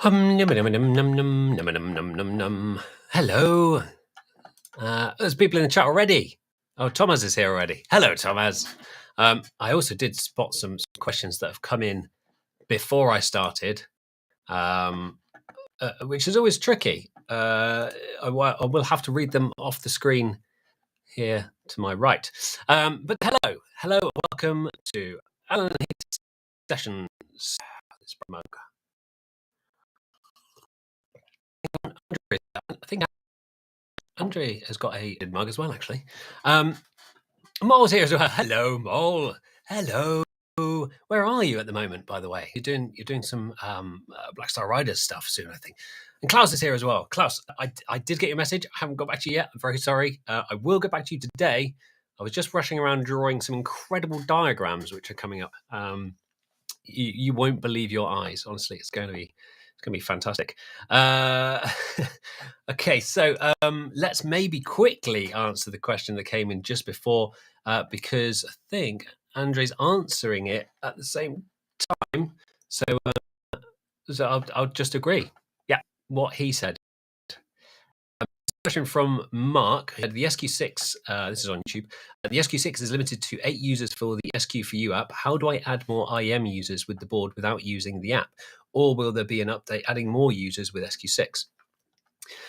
Num, num, num, num, num, num, num, num, num, num. Hello. There's people in the chat already. Oh, Thomas is here already. Hello, Thomas. I also did spot some questions that have come in before I started, which is always tricky. I will have to read them off the screen here to my right. But hello, and welcome to Alan Hicks Sessions. This mug. I think Andre has got a mug as well, actually. Mole's here as well. Hello, Mole. Hello. Where are you at the moment, by the way? You're doing some Black Star Riders stuff soon, I think. And Klaus is here as well. Klaus, I did get your message. I haven't got back to you yet. I'm very sorry. I will get back to you today. I was just rushing around drawing some incredible diagrams which are coming up. You won't believe your eyes. Honestly, it's going to be fantastic. Okay, so let's maybe quickly answer the question that came in just before, because I think Andre's answering it at the same time. So I'll just agree. Yeah, what he said. Question from Mark. The SQ6, this is on YouTube. The SQ6 is limited to 8 users for the SQ4U app. How do I add more IM users with the board without using the app? Or will there be an update adding more users with SQ6?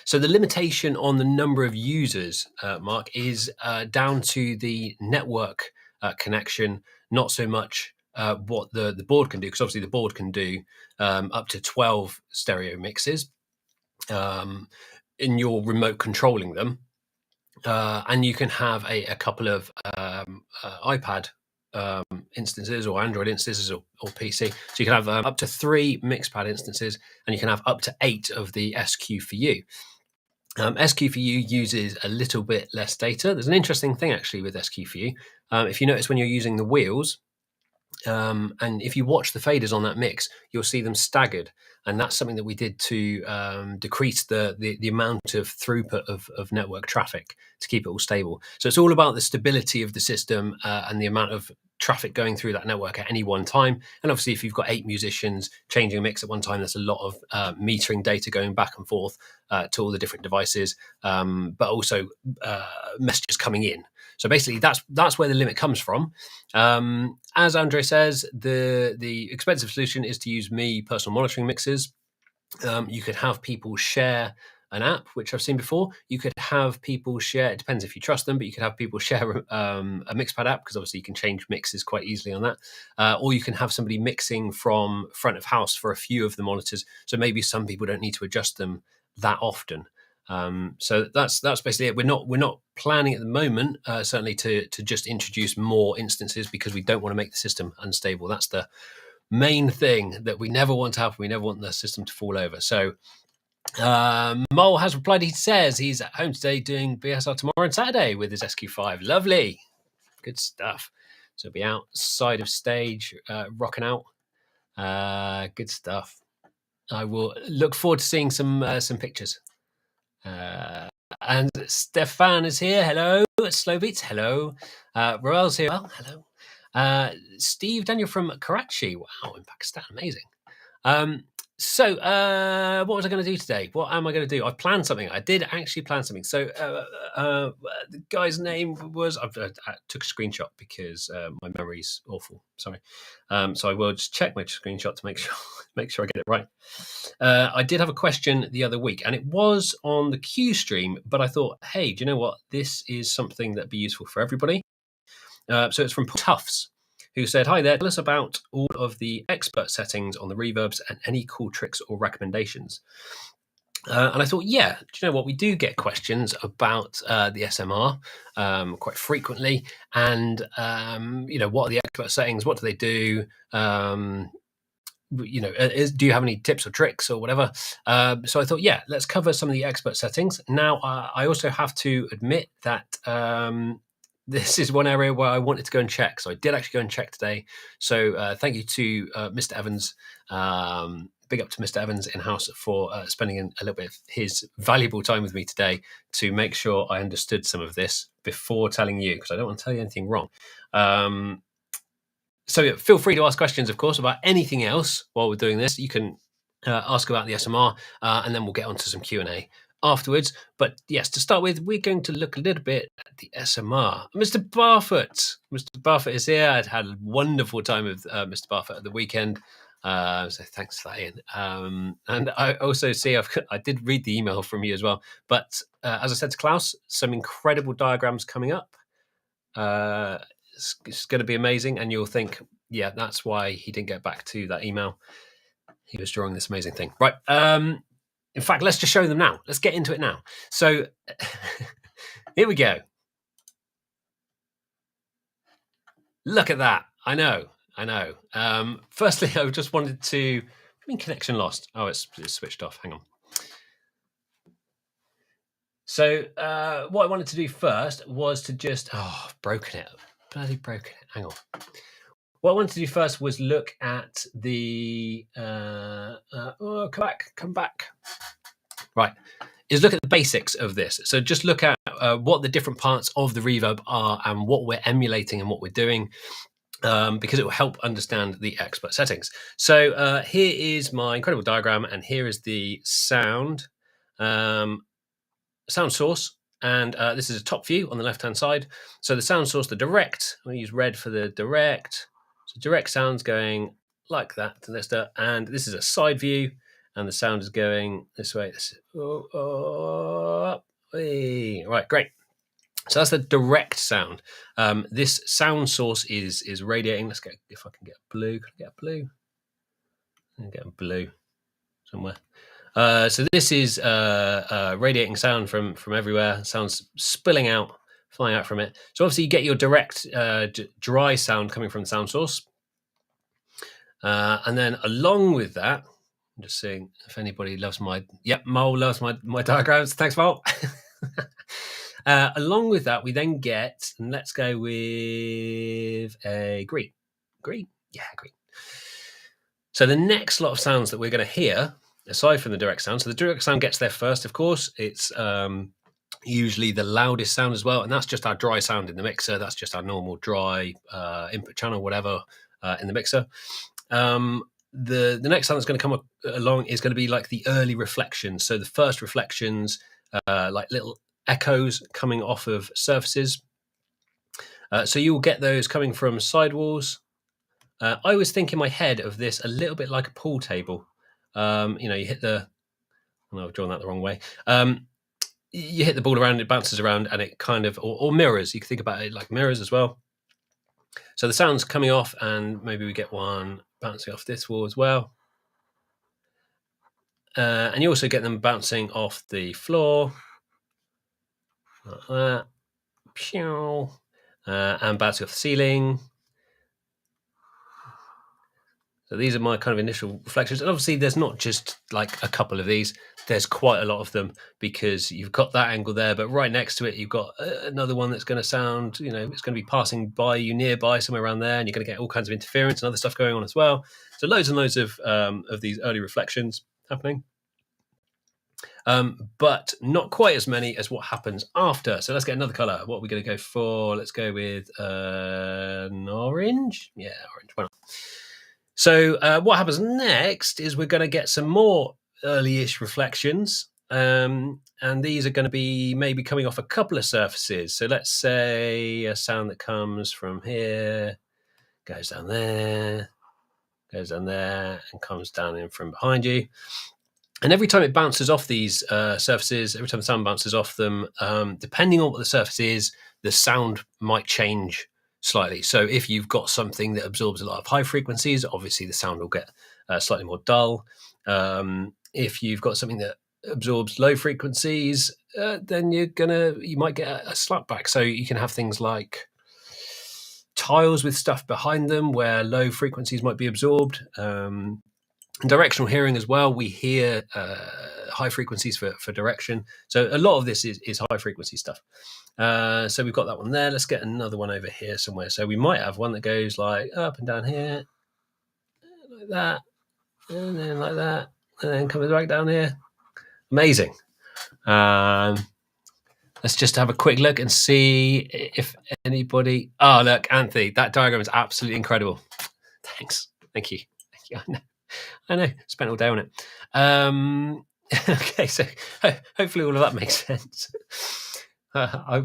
So the limitation on the number of users, Mark, is down to the network connection, not so much what the board can do, because obviously the board can do up to 12 stereo mixes. In your remote controlling them, and you can have a couple of iPad instances or Android instances or PC. So you can have up to 3 Mixpad instances, and you can have up to 8 of the SQ4U. SQ4U uses a little bit less data. There's an interesting thing actually with SQ4U. If you notice when you're using the wheels, and if you watch the faders on that mix, you'll see them staggered, and that's something that we did to decrease the amount of throughput of network traffic to keep it all stable. So it's all about the stability of the system and the amount of traffic going through that network at any one time. And obviously, if you've got 8 musicians changing a mix at one time, there's a lot of metering data going back and forth to all the different devices, but also messages coming in. So basically, that's where the limit comes from. As Andre says, the expensive solution is to use Me personal monitoring mixes. You could have people share an app, which I've seen before. You could have people share, it depends if you trust them, but you could have people share a Mixpad app, because obviously you can change mixes quite easily on that. Or you can have somebody mixing from front of house for a few of the monitors. So maybe some people don't need to adjust them that often. So that's basically it. We're not planning at the moment, certainly to just introduce more instances, because we don't want to make the system unstable. That's the main thing that we never want to happen. We never want the system to fall over. So Mole has replied. He says he's at home today doing BSR tomorrow and Saturday with his SQ5. Lovely, good stuff. So be outside of stage, rocking out. Good stuff. I will look forward to seeing some pictures. And Stefan is here. Hello. Slow Beats. Hello. Roel's here. Well, hello. Steve Daniel from Karachi. Wow, in Pakistan. Amazing. So what was I going to do today? What am I going to do? I planned something. I did actually plan something. So the guy's name was, I took a screenshot because my memory's awful. Sorry. So I will just check my screenshot to make sure I get it right. I did have a question the other week, and it was on the Q stream, but I thought, hey, do you know what? This is something that'd be useful for everybody. So it's from Tufts, who said, hi there, tell us about all of the expert settings on the reverbs and any cool tricks or recommendations. And I thought, yeah, do you know what? We do get questions about the SMR quite frequently. And, what are the expert settings? What do they do? Do you have any tips or tricks or whatever? So I thought, yeah, let's cover some of the expert settings. Now, I also have to admit that this is one area where I wanted to go and check. So I did actually go and check today. So thank you to Mr. Evans. Big up to Mr. Evans in-house for spending a little bit of his valuable time with me today to make sure I understood some of this before telling you, because I don't want to tell you anything wrong. So feel free to ask questions, of course, about anything else while we're doing this. You can ask about the SMR, and then we'll get onto some Q&A afterwards. But yes, to start with, we're going to look a little bit at the SMR. Mr. Barfoot is here. I'd had a wonderful time with Mr. Barfoot at the weekend. So thanks for that, Ian. And I also see I did read the email from you as well. But as I said to Klaus, some incredible diagrams coming up. It's going to be amazing, and you'll think, yeah, that's why he didn't get back to that email. He was drawing this amazing thing. Right. In fact, let's just show them now. Let's get into it now. So here we go. Look at that. I know. Firstly, I just wanted to... connection lost. Oh, it's switched off. Hang on. So what I wanted to do first was to just... Oh, I've broken it. Bloody broken it. Hang on. What I wanted to do first was look at the... come back. Right. Is look at the basics of this. So just look at what the different parts of the reverb are and what we're emulating and what we're doing, because it will help understand the expert settings. So here is my incredible diagram, and here is the sound source. And this is a top view on the left-hand side. So the sound source, the direct, I'm going to use red for the direct. So direct sound's going like that to this, and this is a side view, and the sound is going this way. Right, great. So that's the direct sound. This sound source is radiating. Let's get, if I can get blue. Can I get blue? I can get blue somewhere. So this is radiating sound from everywhere. Sounds spilling out, flying out from it. So obviously you get your direct dry sound coming from the sound source. And then along with that, I'm just seeing if anybody loves my... Yep, Mole loves my diagrams. Thanks, Mole. Along with that, we then get... And let's go with a green. Green? Yeah, green. So the next lot of sounds that we're going to hear, aside from the direct sound... So the direct sound gets there first, of course. It's usually the loudest sound as well. And that's just our dry sound in the mixer. That's just our normal dry input channel, whatever, in the mixer. The next sound that's going to come along is going to be like the early reflections. So the first reflections, like little echoes coming off of surfaces. So you will get those coming from sidewalls. I always think in my head of this a little bit like a pool table. You hit the... Oh, I've drawn that the wrong way. You hit the ball around, it bounces around, and it kind of... Or mirrors. You can think about it like mirrors as well. So the sound's coming off, and maybe we get one bouncing off this wall as well. And you also get them bouncing off the floor, like that. And bouncing off the ceiling. So these are my kind of initial reflections. And obviously there's not just like a couple of these. There's quite a lot of them, because you've got that angle there, but right next to it, you've got another one that's going to sound, it's going to be passing by you nearby, somewhere around there, and you're going to get all kinds of interference and other stuff going on as well. So loads and loads of these early reflections happening. But not quite as many as what happens after. So let's get another color. What are we going to go for? Let's go with an orange. Yeah, orange. Why not? So what happens next is we're going to get some more early-ish reflections. And these are going to be maybe coming off a couple of surfaces. So let's say a sound that comes from here, goes down there, and comes down in from behind you. And every time it bounces off these surfaces, every time the sound bounces off them, depending on what the surface is, the sound might change slightly. So if you've got something that absorbs a lot of high frequencies, obviously the sound will get slightly more dull. If you've got something that absorbs low frequencies, then you might get a slapback. So you can have things like tiles with stuff behind them where low frequencies might be absorbed. And directional hearing as well, we hear high frequencies for direction. So a lot of this is high frequency stuff. So we've got that one there. Let's get another one over here somewhere. So we might have one that goes like up and down here, like that, and then like that, and then comes back down here. Amazing. Let's just have a quick look and see if anybody... Oh, look, Anthony, that diagram is absolutely incredible. Thanks. Thank you. I know. I know, spent all day on it. Okay, so hopefully all of that makes sense.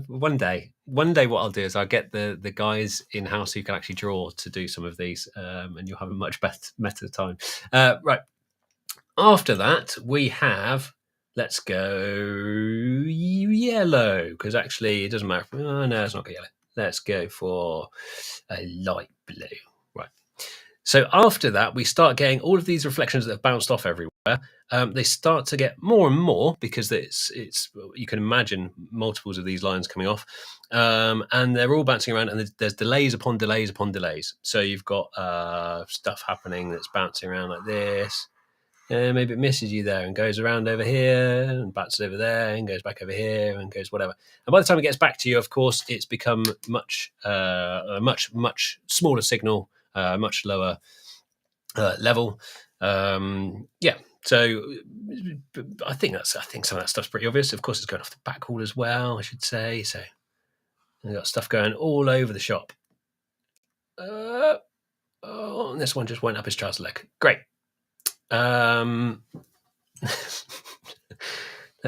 One day, what I'll do is I'll get the guys in house who can actually draw to do some of these, and you'll have a much better time. Right. After that, we have. Let's go yellow, because actually it doesn't matter. Oh, no, it's not good yellow. Let's go for a light blue. Right. So after that, we start getting all of these reflections that have bounced off everywhere. They start to get more and more because it's you can imagine multiples of these lines coming off, and they're all bouncing around, and there's delays upon delays upon delays. So you've got stuff happening that's bouncing around like this. Maybe it misses you there and goes around over here and bounces over there and goes back over here and goes whatever. And by the time it gets back to you, of course, it's become a much smaller signal, much lower level. Yeah. So I think some of that stuff's pretty obvious. Of course, it's going off the backhaul as well, I should say. So we've got stuff going all over the shop. And this one just went up his trouser leg. Great. Let's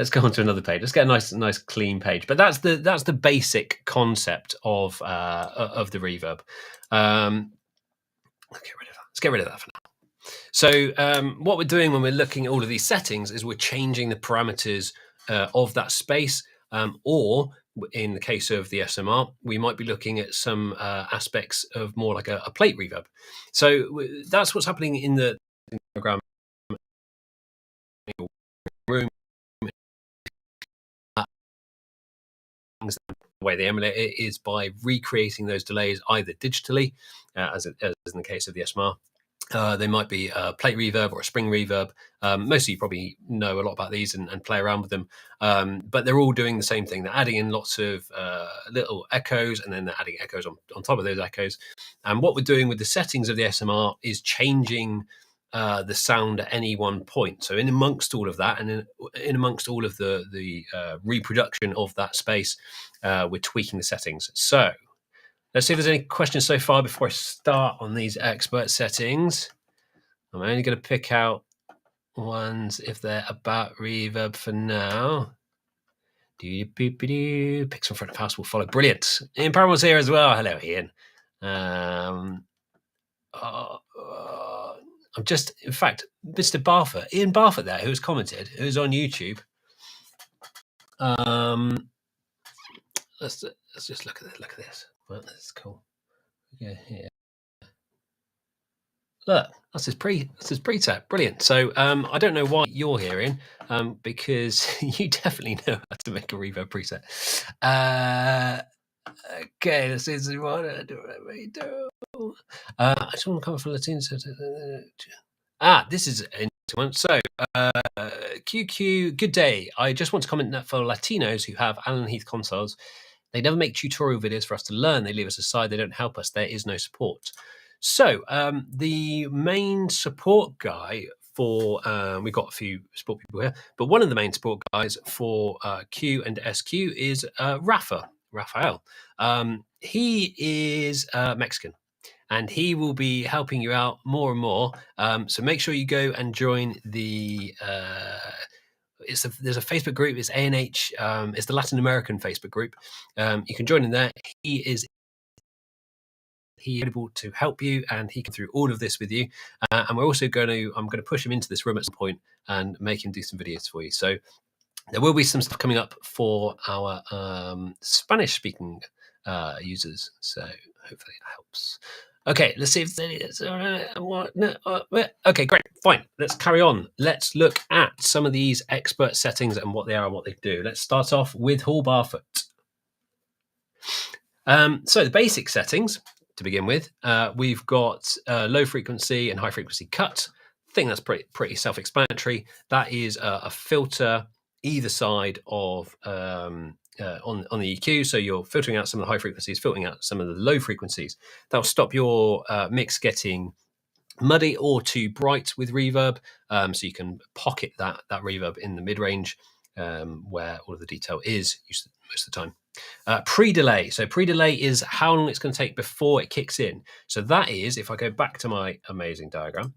go on to another page. Let's get a nice clean page. But that's the basic concept of the reverb. Let's get rid of that for now. So what we're doing when we're looking at all of these settings is we're changing the parameters of that space, or in the case of the SMR, we might be looking at some aspects of more like a plate reverb. So that's what's happening in the program room. The way they emulate it is by recreating those delays either digitally, as in the case of the SMR. They might be a plate reverb or a spring reverb. Most of you probably know a lot about these and play around with them, but they're all doing the same thing. They're adding in lots of little echoes, and then they're adding echoes on top of those echoes. And what we're doing with the settings of the SMR is changing the sound at any one point. So in amongst all of that, and in amongst all of the reproduction of that space, we're tweaking the settings. So let's see if there's any questions so far before I start on these expert settings. I'm only going to pick out ones if they're about reverb for now. Picks from front of house will follow. Brilliant. Ian Paramore's here as well. Hello, Ian. I'm just, in fact, Mr. Barfoot, Ian Barfoot there, who's commented, who's on YouTube. Let's just look at this. Well, that's cool. Yeah, here. Look, that's his preset. Brilliant. So I don't know why you're here, Ian, because you definitely know how to make a reverb preset. Okay, this is what I do. I just want to come from Latin. This is an interesting one. So, QQ, good day. I just want to comment that for Latinos who have Allen Heath consoles, they never make tutorial videos for us to learn. They leave us aside. They don't help us. There is no support. So, the main support guy for, we've got a few support people here, but one of the main support guys for Q and SQ is Raphael. He is Mexican, and he will be helping you out more and more. So make sure you go and join the. There's a Facebook group. It's ANH. It's the Latin American Facebook group. You can join in there. He is able to help you, and he can through all of this with you. And we're also I'm going to push him into this room at some point and make him do some videos for you. So there will be some stuff coming up for our Spanish-speaking users. So hopefully it helps. Okay, let's see if it's okay, great, fine. Let's carry on. Let's look at some of these expert settings and what they are and what they do. Let's start off with Hall Barfoot. So the basic settings to begin with, we've got low frequency and high frequency cut. I think that's pretty self-explanatory. That is a filter either side of on the EQ, so you're filtering out some of the high frequencies, filtering out some of the low frequencies. That'll stop your mix getting muddy or too bright with reverb, so you can pocket that reverb in the mid-range where all of the detail is most of the time. Pre-delay. So pre-delay is how long it's going to take before it kicks in. So that is, if I go back to my amazing diagram,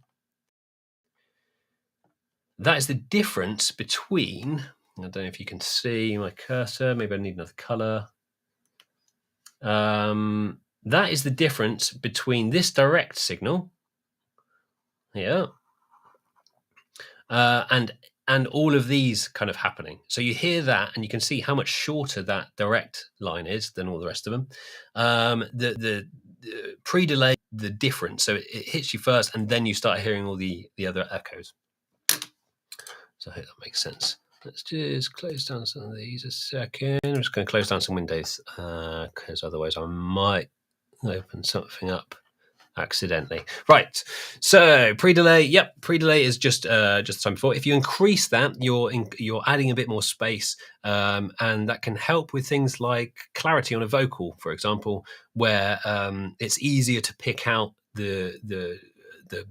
that is the difference between, I don't know if you can see my cursor, maybe I need another color. That is the difference between this direct signal here and all of these kind of happening. So you hear that and you can see how much shorter that direct line is than all the rest of them. The pre-delay, the difference, so it hits you first and then you start hearing all the other echoes. So I hope that makes sense. Let's just close down some of these a second. I'm just going to close down some windows because otherwise I might open something up accidentally. Right. So pre-delay. Yep, pre-delay is just the time before. If you increase that, you're adding a bit more space, and that can help with things like clarity on a vocal, for example, where it's easier to pick out the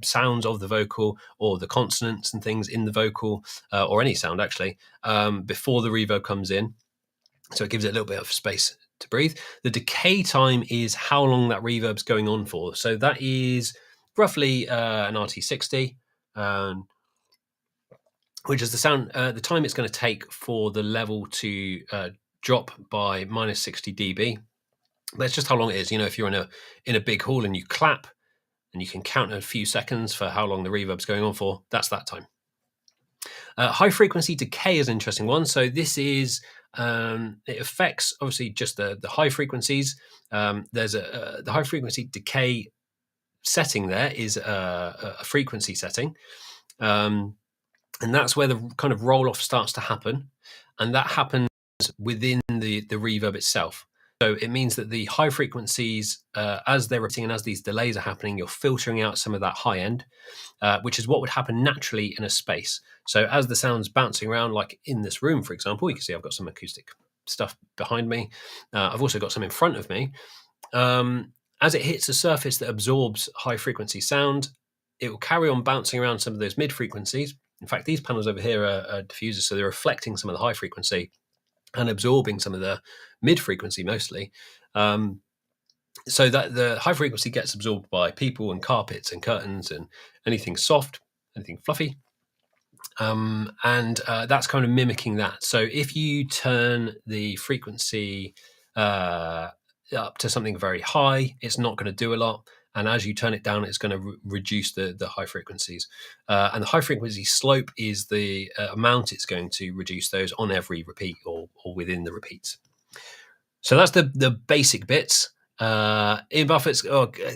sounds of the vocal or the consonants and things in the vocal, or any sound actually, before the reverb comes in. So it gives it a little bit of space to breathe. The decay time is how long that reverb's going on for. So that is roughly an RT60, which is the time it's going to take for the level to drop by minus 60 dB. That's just how long it is. You know, if you're in a big hall and you clap and you can count a few seconds for how long the reverb's going on for, that's that time. High frequency decay is an interesting one. So this is it affects obviously just the high frequencies. There's the high frequency decay setting. There is a frequency setting, and that's where the kind of roll off starts to happen, and that happens within the reverb itself. So it means that the high frequencies, as they're repeating and as these delays are happening, you're filtering out some of that high end, which is what would happen naturally in a space. So as the sound's bouncing around, like in this room, for example, you can see I've got some acoustic stuff behind me. I've also got some in front of me. As it hits a surface that absorbs high frequency sound, it will carry on bouncing around some of those mid frequencies. In fact, these panels over here are diffusers, so they're reflecting some of the high frequency and absorbing some of the mid frequency mostly. So that the high frequency gets absorbed by people and carpets and curtains and anything soft, anything fluffy. And that's kind of mimicking that. So if you turn the frequency up to something very high, it's not going to do a lot. And as you turn it down, it's going to reduce the high frequencies. And the high frequency slope is the amount it's going to reduce those on every repeat or within the repeats. So that's the basic bits. Ian Buffett's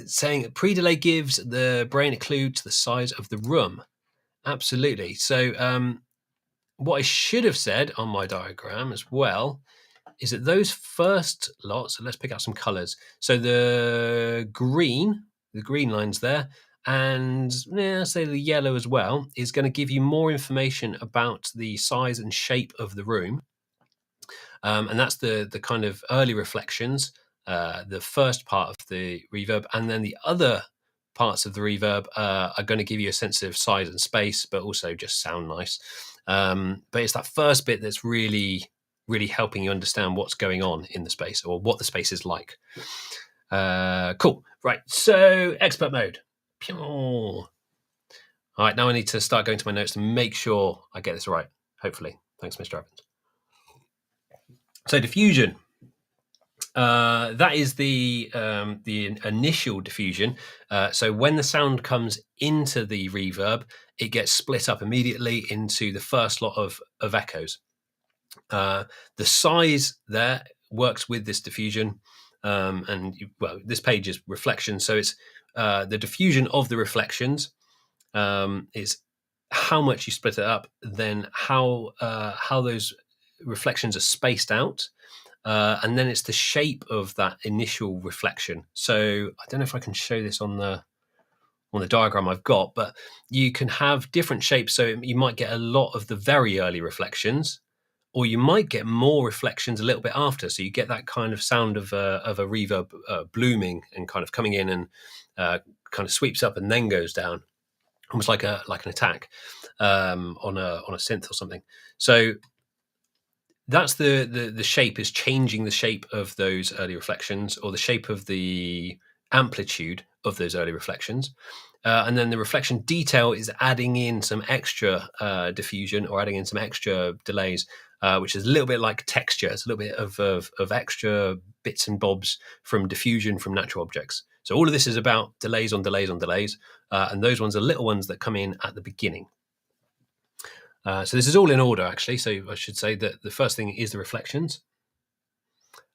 saying pre-delay gives the brain a clue to the size of the room. Absolutely. So what I should have said on my diagram as well is that those first lots, so let's pick out some colors. So the green line's there, and say the yellow as well, is going to give you more information about the size and shape of the room. And that's the kind of early reflections, the first part of the reverb, and then the other parts of the reverb are going to give you a sense of size and space, but also just sound nice. But it's that first bit that's really helping you understand what's going on in the space or what the space is like. Cool. Right. So expert mode. All right. Now I need to start going to my notes to make sure I get this right. Hopefully. Thanks, Mr. Evans. So diffusion. That is the initial diffusion. So when the sound comes into the reverb, it gets split up immediately into the first lot of echoes. The size there works with this diffusion, this page is reflection. So it's the diffusion of the reflections is how much you split it up, then how those reflections are spaced out. And then it's the shape of that initial reflection. So I don't know if I can show this on the diagram I've got, but you can have different shapes. So you might get a lot of the very early reflections, or you might get more reflections a little bit after. So you get that kind of sound of a reverb blooming and kind of coming in and kind of sweeps up and then goes down, almost like an attack on a synth or something. So that's the shape is changing the shape of those early reflections, or the shape of the amplitude of those early reflections. And then the reflection detail is adding in some extra diffusion or adding in some extra delays, which is a little bit like texture. It's a little bit of extra bits and bobs from diffusion from natural objects. So all of this is about delays on delays on delays, and those ones are little ones that come in at the beginning. So this is all in order, actually. So I should say that the first thing is the reflections.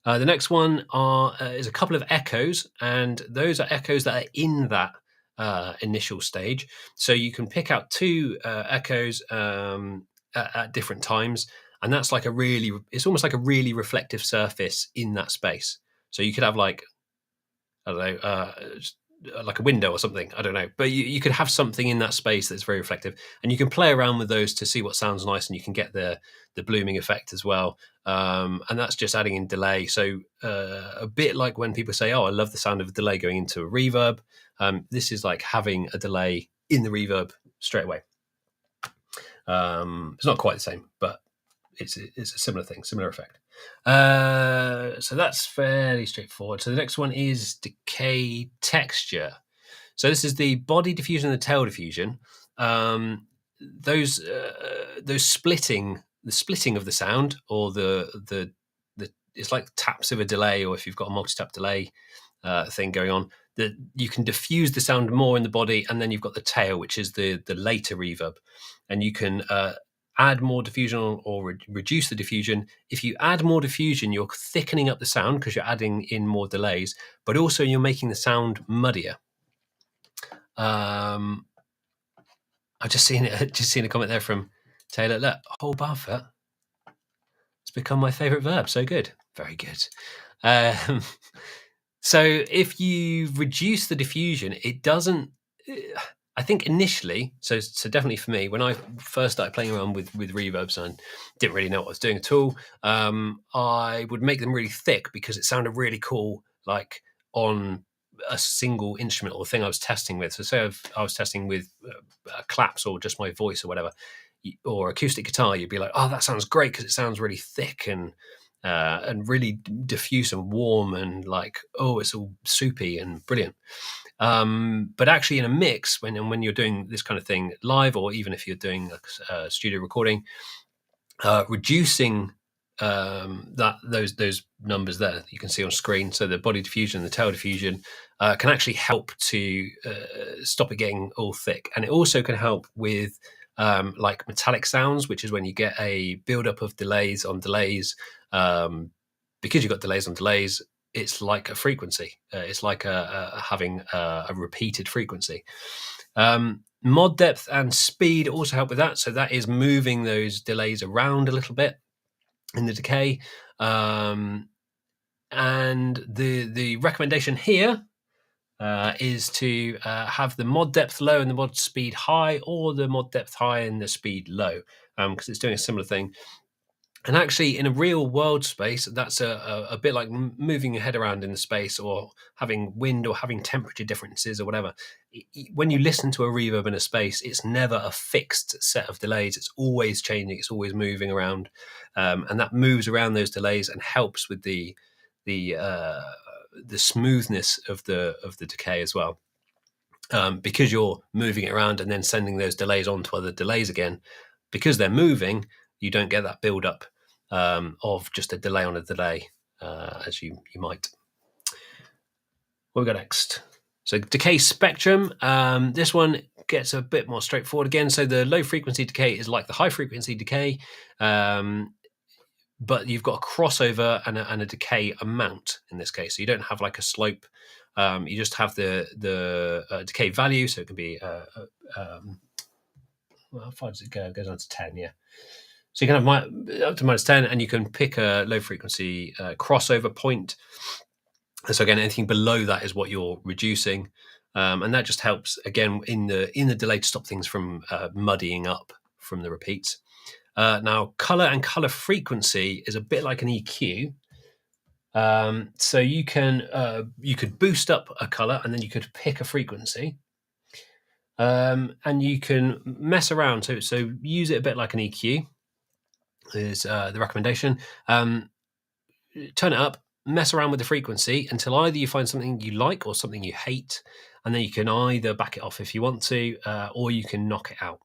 The next one is a couple of echoes, and those are echoes that are in that initial stage. So you can pick out two echoes at different times, and that's like it's almost like a really reflective surface in that space. So you could have like, I don't know, like a window or something, I don't know, but you could have something in that space that's very reflective, and you can play around with those to see what sounds nice, and you can get the blooming effect as well, and that's just adding in delay. So a bit like when people say, oh, I love the sound of a delay going into a reverb, this is like having a delay in the reverb straight away. It's not quite the same, but it's a similar thing, similar effect. So that's fairly straightforward. So the next one is decay texture. So this is the body diffusion and the tail diffusion. Those splitting, the splitting of the sound, or the it's like taps of a delay, or if you've got a multi-tap delay thing going on, that you can diffuse the sound more in the body, and then you've got the tail, which is the later reverb, and you can add more diffusion or reduce the diffusion. If you add more diffusion, you're thickening up the sound because you're adding in more delays, but also you're making the sound muddier. I've just seen a comment there from Taylor. Look, whole Buffett. It's become my favourite verb. So good. Very good. So if you reduce the diffusion, it doesn't... I think initially, so definitely for me, when I first started playing around with reverbs and didn't really know what I was doing at all, I would make them really thick because it sounded really cool, like on a single instrument or the thing I was testing with. So say I was testing with claps or just my voice or whatever, or acoustic guitar, you'd be like, oh, that sounds great because it sounds really thick and really diffuse and warm and like, oh, it's all soupy and brilliant. But actually in a mix, when you're doing this kind of thing live, or even if you're doing a studio recording, reducing those numbers there that you can see on screen, so the body diffusion and the tail diffusion, can actually help to stop it getting all thick. And it also can help with like metallic sounds, which is when you get a buildup of delays on delays. Because you've got delays on delays, it's like a frequency. It's like having a repeated frequency. Mod depth and speed also help with that. So that is moving those delays around a little bit in the decay. And the recommendation here is to have the mod depth low and the mod speed high, or the mod depth high and the speed low, because it's doing a similar thing. And actually, in a real world space, that's a bit like moving your head around in the space, or having wind, or having temperature differences, or whatever. When you listen to a reverb in a space, it's never a fixed set of delays. It's always changing. It's always moving around, and that moves around those delays and helps with the smoothness of the decay as well. Because you're moving it around and then sending those delays on to other delays again, because they're moving, you don't get that build up of just a delay on a delay, as you might. What we got next? So decay spectrum. This one gets a bit more straightforward again. So the low frequency decay is like the high frequency decay, but you've got a crossover and a decay amount in this case. So you don't have like a slope. You just have the decay value. So it can be well, how far does it go? It goes on to 10, yeah. So you can have up to -10, and you can pick a low frequency crossover point. And so again, anything below that is what you're reducing, and that just helps again in the delay to stop things from muddying up from the repeats. Now, color and color frequency is a bit like an EQ. So you could boost up a color, and then you could pick a frequency. And you can mess around, so use it a bit like an EQ is the recommendation. Turn it up, mess around with the frequency until either you find something you like or something you hate, and then you can either back it off if you want to, or you can knock it out.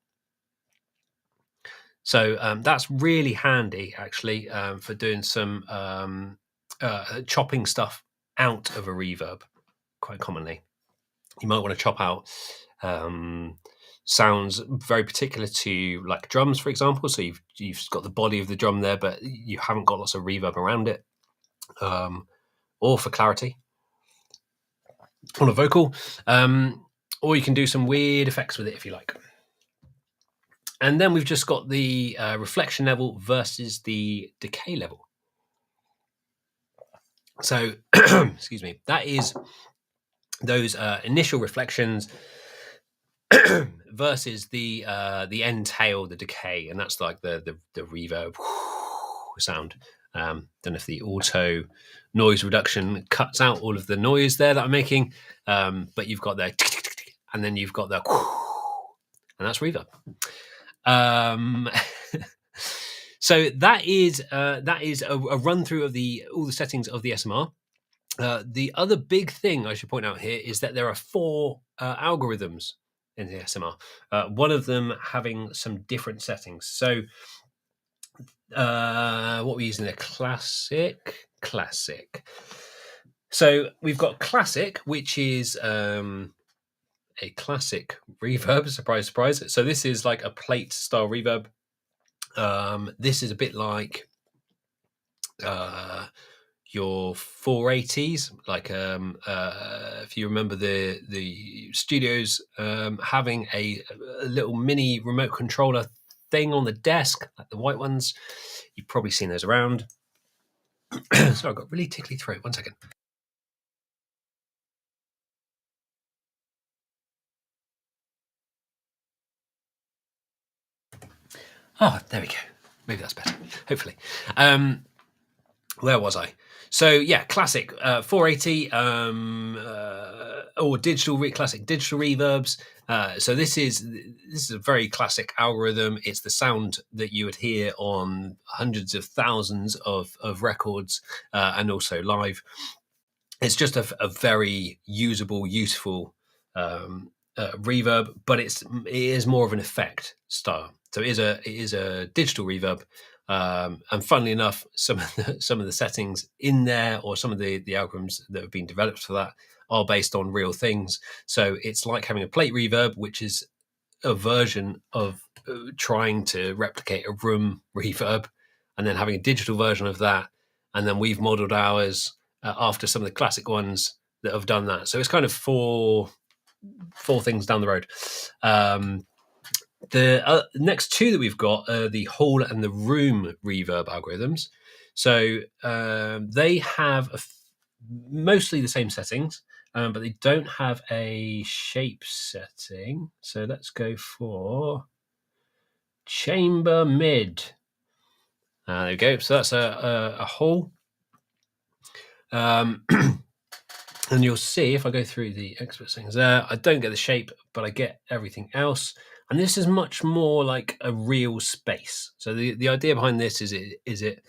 So that's really handy, actually, for doing some chopping stuff out of a reverb. Quite commonly, you might want to chop out sounds very particular to like drums, for example. So you've got the body of the drum there, but you haven't got lots of reverb around it, or for clarity on a vocal, or you can do some weird effects with it if you like. And then we've just got the reflection level versus the decay level. So, excuse me, that is those initial reflections versus the end tail, the decay, and that's like the reverb sound. Don't know if the auto noise reduction cuts out all of the noise there that I'm making, but you've got the and then you've got the and that's reverb. So that is a run through of all the settings of the SMR. The other big thing I should point out here is that there are 4 algorithms in the SMR. One of them having some different settings. So what we're using there, classic. So we've got classic, which is a classic reverb. Surprise, surprise. So this is like a plate style reverb. This is a bit like your 480s, like if you remember the studios having a little mini remote controller thing on the desk, like the white ones. You've probably seen those around. Sorry, I've got really tickly throat. 1 second. Oh, there we go. Maybe that's better. Hopefully. Where was I? So yeah, classic 480 or classic digital reverbs. So this is a very classic algorithm. It's the sound that you would hear on hundreds of thousands of records and also live. It's just a very usable, useful reverb, but it is more of an effect style. So it is a digital reverb. And funnily enough, some of the settings in there, or some of the algorithms that have been developed for that, are based on real things. So it's like having a plate reverb, which is a version of trying to replicate a room reverb, and then having a digital version of that. And then we've modeled ours after some of the classic ones that have done that. So it's kind of four things down the road. The next 2 that we've got are the hall and the room reverb algorithms. So they have mostly the same settings, but they don't have a shape setting. So let's go for chamber mid. There we go. So that's a hall. And you'll see if I go through the expert settings there, I don't get the shape, but I get everything else. And this is much more like a real space. So the idea behind this is the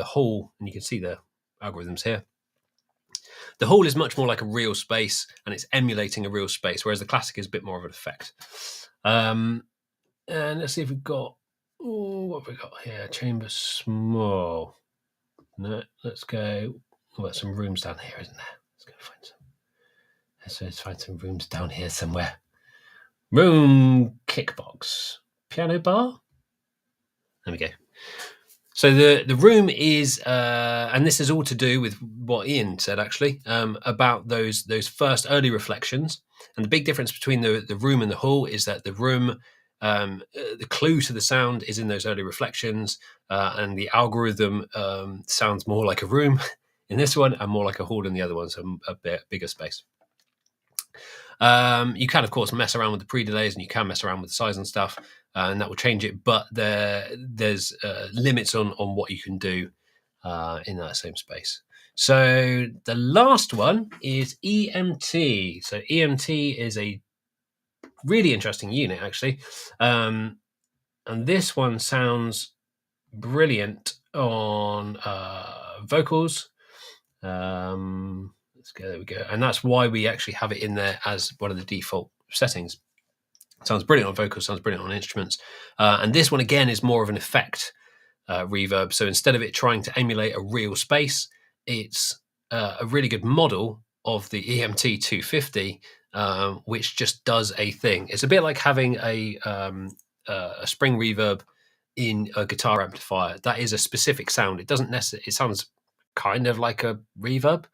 hall, and you can see the algorithms here. The hall is much more like a real space, and it's emulating a real space, whereas the classic is a bit more of an effect. And let's see if we've got what have we got here? Chamber small. No, let's go. Well, there's some rooms down here, isn't there? Let's go find some. Let's find some rooms down here somewhere. Room kickbox. Piano bar? There we go. So the room is, and this is all to do with what Ian said, actually, about those first early reflections. And the big difference between the room and the hall is that the room, the clue to the sound is in those early reflections, and the algorithm sounds more like a room in this one and more like a hall in the other one, so a bit bigger space. You can, of course, mess around with the pre-delays, and you can mess around with the size and stuff, and that will change it. But there's limits on what you can do in that same space. So the last one is EMT. So EMT is a really interesting unit, actually. And this one sounds brilliant on vocals. Let's Let's go. There we go. And that's why we actually have it in there as one of the default settings. Sounds brilliant on vocals, sounds brilliant on instruments. And this one, again, is more of an effect reverb. So instead of it trying to emulate a real space, it's a really good model of the EMT 250, which just does a thing. It's a bit like having a spring reverb in a guitar amplifier. That is a specific sound. It doesn't necessarily, it sounds kind of like a reverb.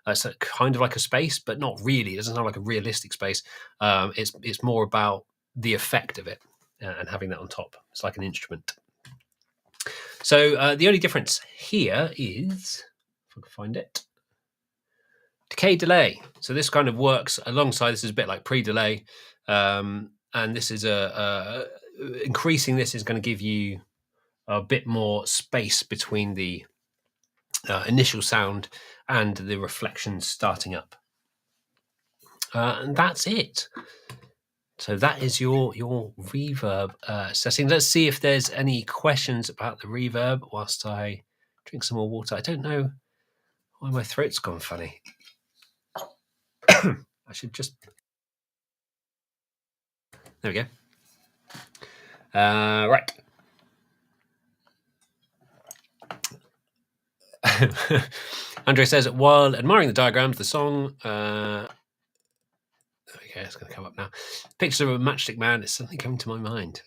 It's kind of like a space, but not really. It doesn't sound like a realistic space. It's more about the effect of it and having that on top. It's like an instrument. So the only difference here is, if I can find it, decay delay. So this kind of works alongside. This is a bit like pre-delay, and this is increasing. This is going to give you a bit more space between the initial sound and the reflections starting up, and that's it. So that is your reverb setting. Let's see if there's any questions about the reverb whilst I drink some more water. I don't know why my throat's gone funny. I should just... There we go. Right. Andre says, while admiring the diagrams, the song... Okay, it's going to come up now. Picture of a matchstick man is suddenly coming to my mind.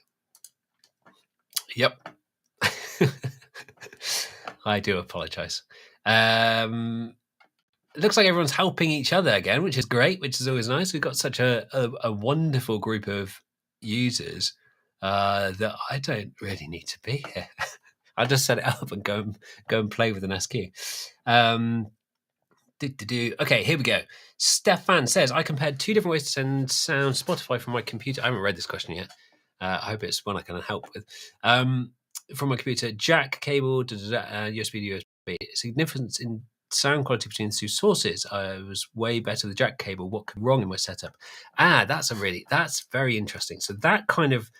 Yep. I do apologise. It looks like everyone's helping each other again, which is great, which is always nice. We've got such a wonderful group of users that I don't really need to be here. I'll just set it up and go and play with an SQ. Okay, here we go. Stefan says, I compared 2 different ways to send sound Spotify from my computer. I haven't read this question yet. I hope it's one I can help with. From my computer, jack, cable, USB to USB. Significance in sound quality between the 2 sources. It was way better the jack cable. What could go wrong in my setup? That's very interesting. So that kind of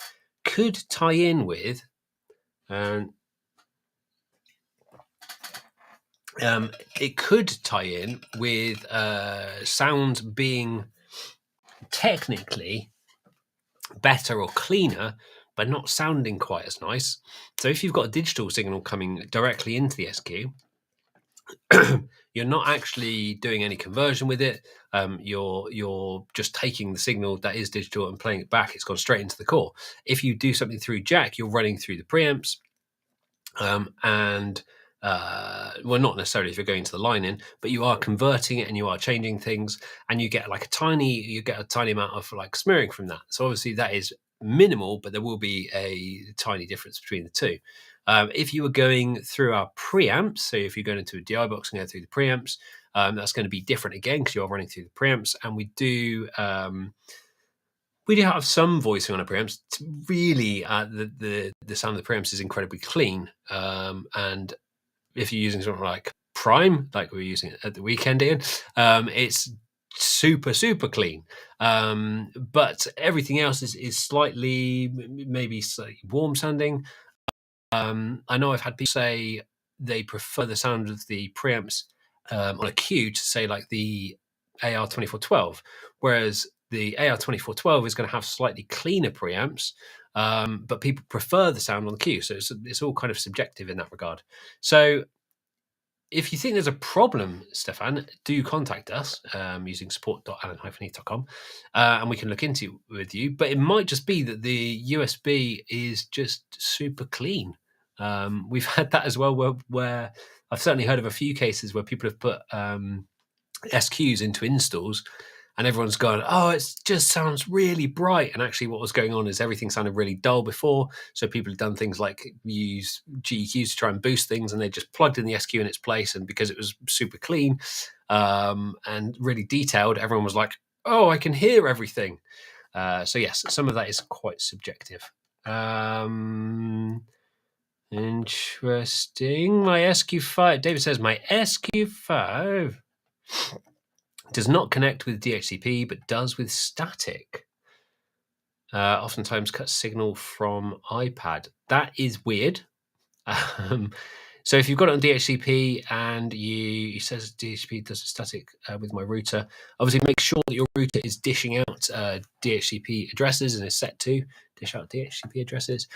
could tie in with... it could tie in with sound being technically better or cleaner, but not sounding quite as nice. So if you've got a digital signal coming directly into the SQ, you're not actually doing any conversion with it. You're just taking the signal that is digital and playing it back. It's gone straight into the core. If you do something through jack, you're running through the preamps, well, not necessarily if you're going to the line in, but you are converting it and you are changing things, and you get a tiny amount of smearing from that. So obviously that is minimal, but there will be a tiny difference between the two. If you were going through our preamps, so if you're going into a DI box and go through the preamps, that's going to be different again because you're running through the preamps, and we do have some voicing on our preamps. Really, the sound of the preamps is incredibly clean, and if you're using something like Prime, like we were using it at the weekend, Ian, it's super, super clean. But everything else is maybe slightly warm sounding. I know I've had people say they prefer the sound of the preamps on a cue to say like the AR2412, whereas the AR2412 is going to have slightly cleaner preamps, but people prefer the sound on the cue. So it's all kind of subjective in that regard. So if you think there's a problem, Stefan, do contact us using support.alan-heath.com, and we can look into it with you. But it might just be that the USB is just super clean. We've had that as well, where I've certainly heard of a few cases where people have put SQs into installs, and everyone's gone, oh, it just sounds really bright. And actually what was going on is everything sounded really dull before. So people have done things like use GEQs to try and boost things, and they just plugged in the SQ in its place. And because it was super clean and really detailed, everyone was like, oh, I can hear everything. So yes, some of that is quite subjective. Interesting. My SQ5, David says, my SQ5 does not connect with DHCP, but does with static. Oftentimes cuts signal from iPad. That is weird. So if you've got it on DHCP and it says DHCP does a static with my router, obviously make sure that your router is dishing out DHCP addresses and is set to dish out DHCP addresses.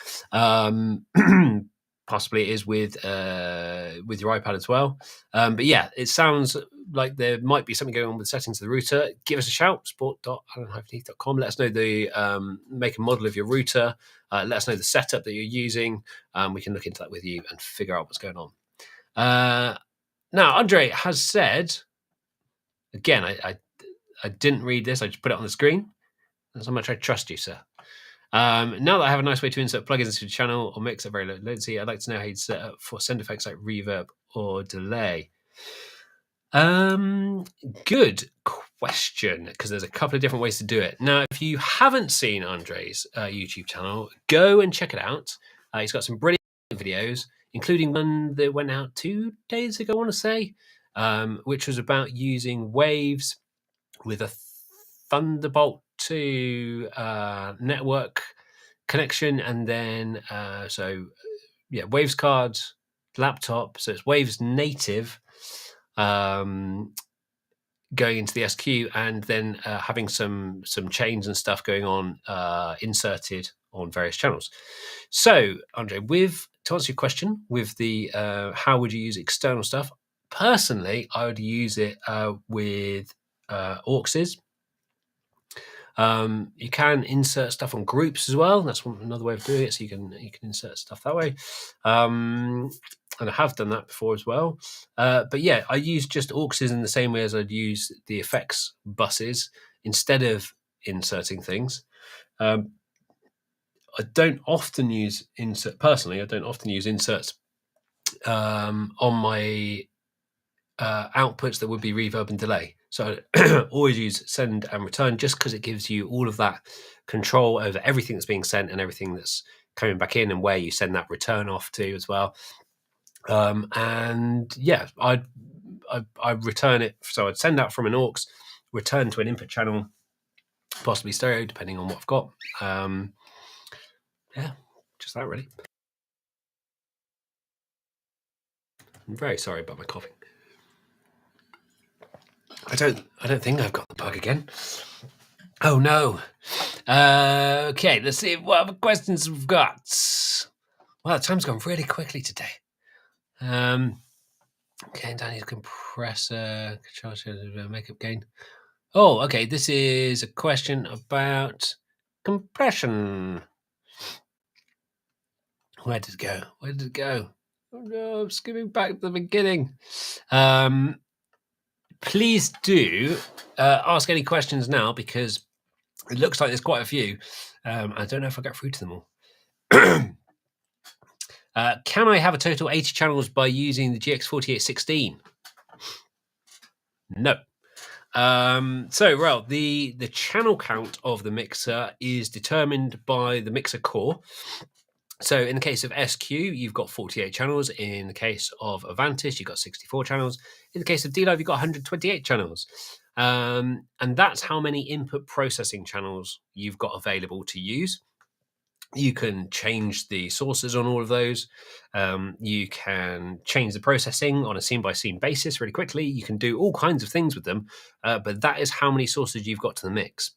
Possibly it is with your iPad as well. But yeah, it sounds like there might be something going on with settings of the router. Give us a shout, support.alan-heath.com. Let us know the make and model of your router. Let us know the setup that you're using. We can look into that with you and figure out what's going on. Now, Andre has said, again, I didn't read this. I just put it on the screen. That's how much I trust you, sir. Now that I have a nice way to insert plugins into the channel or mix at very low latency, I'd like to know how you'd set up for sound effects like reverb or delay. Good question, because there's a couple of different ways to do it. Now, if you haven't seen Andre's YouTube channel, go and check it out. He's got some brilliant videos, including one that went out 2 days ago, I want to say, which was about using waves with a Thunderbolt to network connection, and then Waves card, laptop, so it's Waves native going into the SQ, and then having some chains and stuff going on inserted on various channels. So Andre, to answer your question with the how would you use external stuff, personally I would use it with auxes. You can insert stuff on groups as well. That's another way of doing it. So you can insert stuff that way. And I have done that before as well. But yeah, I use just auxes in the same way as I'd use the effects buses instead of inserting things. I don't often use personally. I don't often use inserts on my outputs that would be reverb and delay. So I always use send and return, just because it gives you all of that control over everything that's being sent and everything that's coming back in, and where you send that return off to as well. And yeah, I return it. So I'd send out from an aux, return to an input channel, possibly stereo, depending on what I've got. Yeah, just that really. I'm very sorry about my coughing. I don't think I've got the bug again. Oh no. Okay, let's see what other questions we've got. Wow, the time's gone really quickly today. Okay, Danny's compressor, makeup gain. Oh, okay, this is a question about compression. Where did it go? Oh no, I'm skipping back to the beginning. Please do ask any questions now, because it looks like there's quite a few. I don't know if I got through to them all. Can I have a total 80 channels by using the GX4816? No. The channel count of the mixer is determined by the mixer core. So in the case of SQ, you've got 48 channels. In the case of Avantis, you've got 64 channels. In the case of D-Live, you've got 128 channels. And that's how many input processing channels you've got available to use. You can change the sources on all of those. You can change the processing on a scene-by-scene basis really quickly. You can do all kinds of things with them, but that is how many sources you've got to the mix,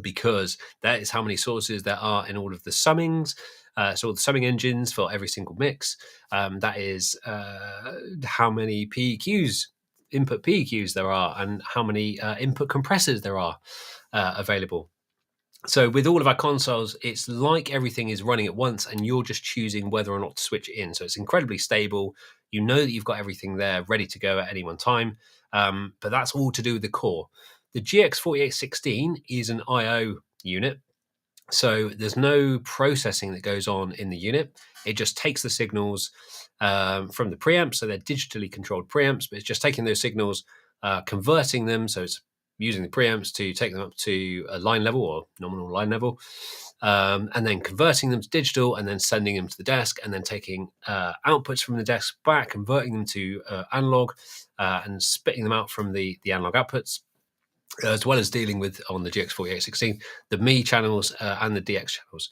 because that is how many sources there are in all of the summings. So the summing engines for every single mix. That is how many PEQs, input PEQs there are, and how many input compressors there are available. So with all of our consoles, it's like everything is running at once, and you're just choosing whether or not to switch it in. So it's incredibly stable. You know that you've got everything there ready to go at any one time, but that's all to do with the core. The GX4816 is an I/O unit, so there's no processing that goes on in the unit. It just takes the signals from the preamps, so they're digitally controlled preamps, but it's just taking those signals, converting them, so it's using the preamps to take them up to a line level or nominal line level, and then converting them to digital, and then sending them to the desk, and then taking outputs from the desk back, converting them to analog, and spitting them out from the analog outputs, as well as dealing with, on the GX4816, the ME channels and the DX channels.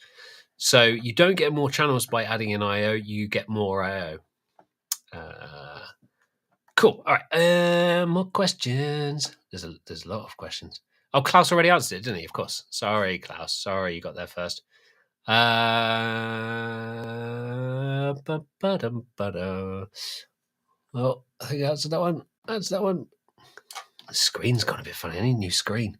So you don't get more channels by adding in I/O, you get more I/O. Cool. All right. More questions. There's a lot of questions. Oh, Klaus already answered it, didn't he? Of course. Sorry, Klaus. Sorry, you got there first. Well, I think I answered that one. Answer that one. The screen's got a bit funny. I need a new screen.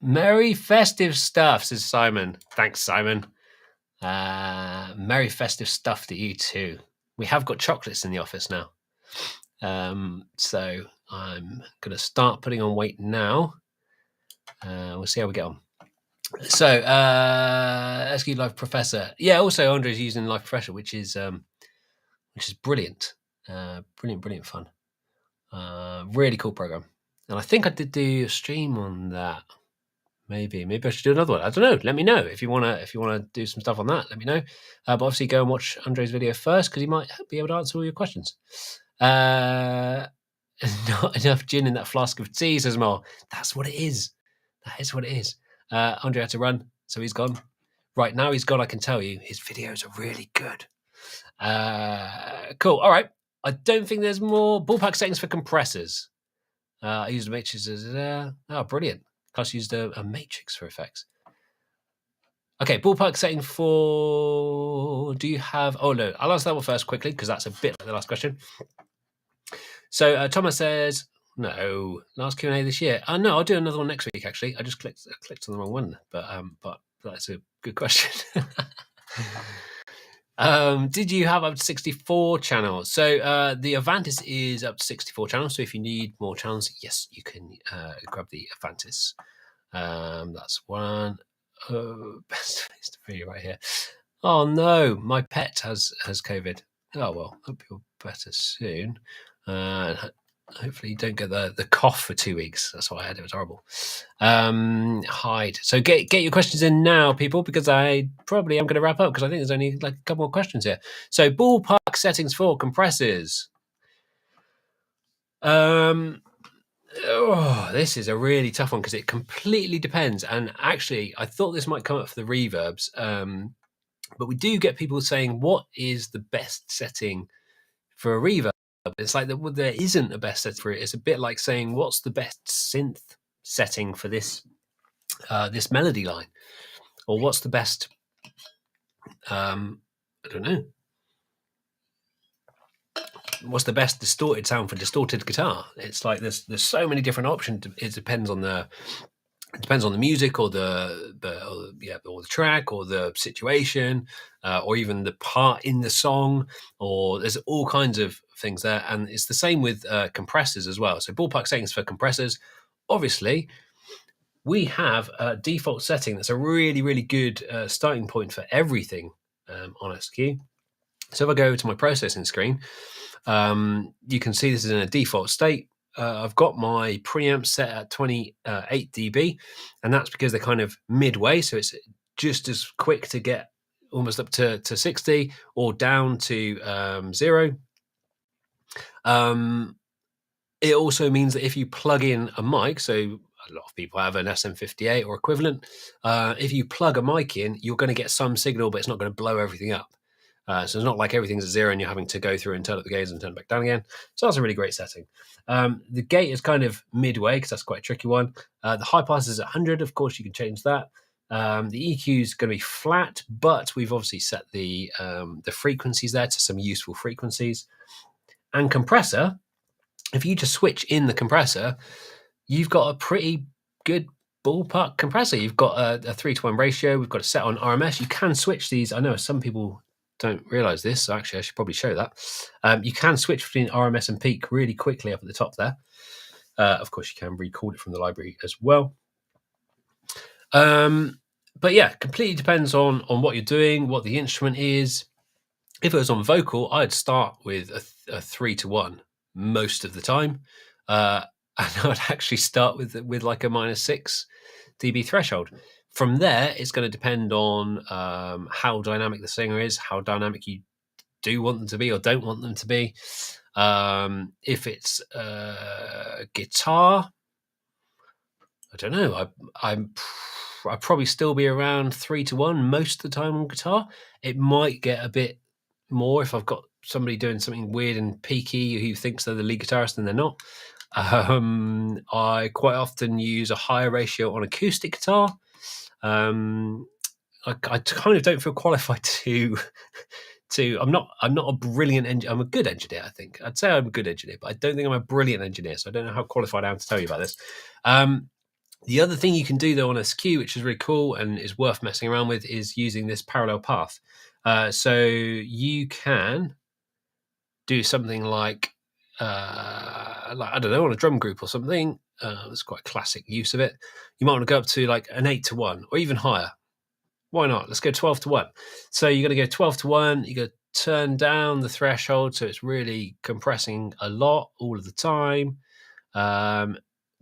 Merry festive stuff, says Simon. Thanks, Simon. Merry festive stuff to you too. We have got chocolates in the office now. So I'm going to start putting on weight now. We'll see how we get on. So, SQ Live Professor. Yeah, also Andre's using Live Professor, which is brilliant. Brilliant fun. Really cool program. And I think I did do a stream on that. Maybe I should do another one. I don't know. Let me know if you wanna do some stuff on that. Let me know. But obviously, go and watch Andre's video first because he might be able to answer all your questions. Not enough gin in that flask of tea, says Mal. That's what it is. That is what it is. Andre had to run, so he's gone. Right now he's gone. I can tell you his videos are really good. Cool. All right. I don't think there's more ballpark settings for compressors. I used a matrix as brilliant. Plus used a matrix for effects. Okay, ballpark setting for. Do you have? Oh no, I'll answer that one first quickly because that's a bit like the last question. So Thomas says no. Last Q&A this year. No, I'll do another one next week. Actually, I just clicked on the wrong one, but that's a good question. Did you have up to 64 channels? So the Avantis is up to 64 channels. So if you need more channels, yes, you can grab the Avantis. That's one. Best place to be right here. Oh no, my pet has COVID. Oh well, hope you're better soon. Hopefully you don't get the cough for 2 weeks. That's why I had it. It was horrible. Hide. So get your questions in now, people, because I probably am going to wrap up because I think there's only like a couple more questions here. So ballpark settings for compressors. This is a really tough one because it completely depends. And actually, I thought this might come up for the reverbs, but we do get people saying, what is the best setting for a reverb? It's like there isn't a best setting for it. It's a bit like saying, what's the best synth setting for this this melody line? Or what's the best, I don't know. What's the best distorted sound for distorted guitar? It's like there's so many different options. It depends on the music or the track or the situation or even the part in the song, or there's all kinds of things there. And it's the same with compressors as well. So ballpark settings for compressors, obviously we have a default setting that's a really, really good starting point for everything on SQ. So if I go to my processing screen, you can see this is in a default state. I've got my preamp set at 28 dB, and that's because they're kind of midway, so it's just as quick to get almost up to 60 or down to 0. It also means that if you plug in a mic, so a lot of people have an SM58 or equivalent, if you plug a mic in, you're going to get some signal, but it's not going to blow everything up. So it's not like everything's at 0 and you're having to go through and turn up the gains and turn it back down again. So that's a really great setting. The gate is kind of midway because that's quite a tricky one. The high pass is at 100. Of course, you can change that. The EQ is going to be flat, but we've obviously set the frequencies there to some useful frequencies. And compressor, if you just switch in the compressor, you've got a pretty good ballpark compressor. You've got a 3-to-1 ratio. We've got it set on RMS. You can switch these. I know some people don't realize this, so actually I should probably show that. You can switch between RMS and peak really quickly up at the top there. Of course, you can record it from the library as well. But yeah, completely depends on what you're doing, what the instrument is. If it was on vocal, I'd start with a 3-to-1 most of the time. And I'd actually start with like a -6 dB threshold. From there, it's going to depend on how dynamic the singer is, how dynamic you do want them to be or don't want them to be. If it's guitar, I don't know. I'd probably still be around 3-to-1 most of the time on guitar. It might get a bit more if I've got somebody doing something weird and peaky who thinks they're the lead guitarist and they're not. I quite often use a higher ratio on acoustic guitar. I kind of don't feel qualified to. I'm not a brilliant engineer. I'm a good engineer, I think. I'd say I'm a good engineer, but I don't think I'm a brilliant engineer. So I don't know how qualified I am to tell you about this. The other thing you can do though on a SQ, which is really cool and is worth messing around with, is using this parallel path. So you can do something like I don't know, on a drum group or something. It's quite a classic use of it. You might want to go up to like an 8-to-1 or even higher. Why not? Let's go 12-to-1. So you're going to go 12-to-1. You're going to turn down the threshold so it's really compressing a lot all of the time.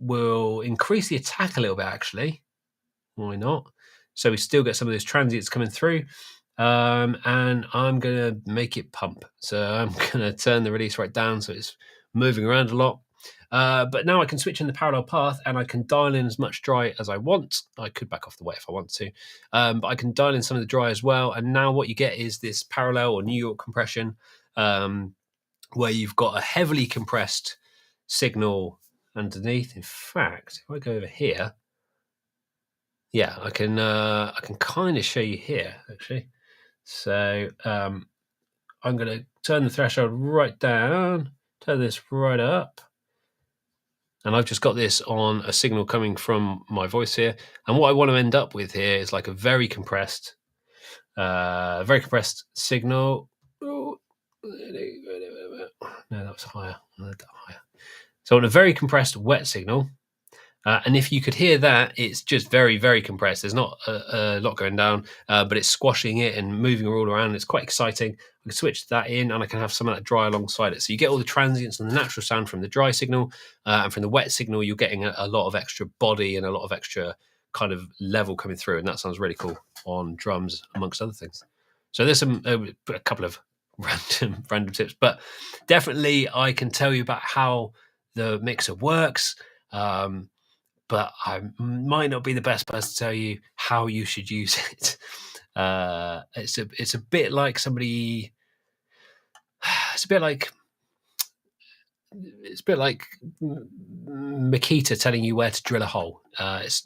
We'll increase the attack a little bit, actually. Why not? So we still get some of those transients coming through. And I'm going to make it pump. So I'm going to turn the release right down so it's moving around a lot. But now I can switch in the parallel path and I can dial in as much dry as I want. I could back off the wet if I want to. But I can dial in some of the dry as well. And now what you get is this parallel or New York compression where you've got a heavily compressed signal underneath. In fact, if I go over here, yeah, I can kind of show you here, actually. So I'm going to turn the threshold right down, turn this right up. And I've just got this on a signal coming from my voice here. And what I want to end up with here is like a very compressed signal. Oh, no, that was higher. So on a very compressed wet signal. And if you could hear that, it's just very, very compressed. There's not a lot going down, but it's squashing it and moving all around. It's quite exciting. I can switch that in and I can have some of that dry alongside it. So you get all the transients and the natural sound from the dry signal. And from the wet signal, you're getting a lot of extra body and a lot of extra kind of level coming through. And that sounds really cool on drums, amongst other things. So there's a couple of random tips. But definitely I can tell you about how the mixer works. But I might not be the best person to tell you how you should use it. It's a bit like somebody. It's a bit like Makita telling you where to drill a hole. It's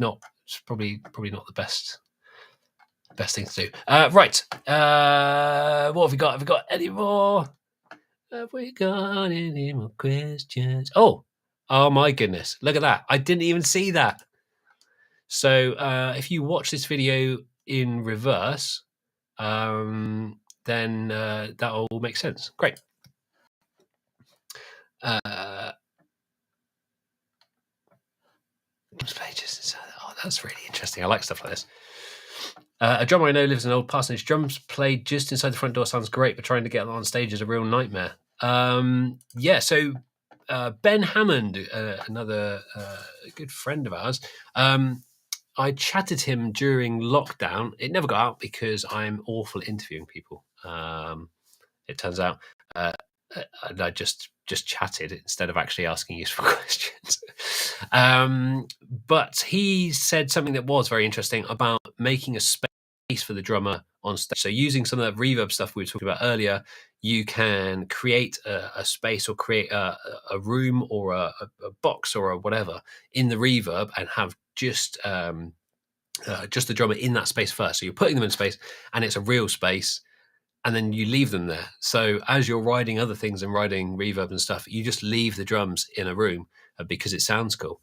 probably not the best thing to do. Right. What have we got? Have we got any more? Have we got any more questions? Oh my goodness. Look at that. I didn't even see that. So if you watch this video in reverse, then that all makes sense. Great. That's really interesting. I like stuff like this. A drummer I know lives in an old parsonage. Drums played just inside the front door sounds great, but trying to get on stage is a real nightmare. So Ben Hammond, another good friend of ours, I chatted him during lockdown. It never got out because I'm awful at interviewing people. It turns out, and I just chatted instead of actually asking useful questions. But he said something that was very interesting about making a space for the drummer on stage. So using some of that reverb stuff we were talking about earlier, you can create a space or create a room or a box or a whatever in the reverb and have just the drummer in that space first. So you're putting them in space and it's a real space and then you leave them there. So as you're writing other things and writing reverb and stuff, you just leave the drums in a room because it sounds cool.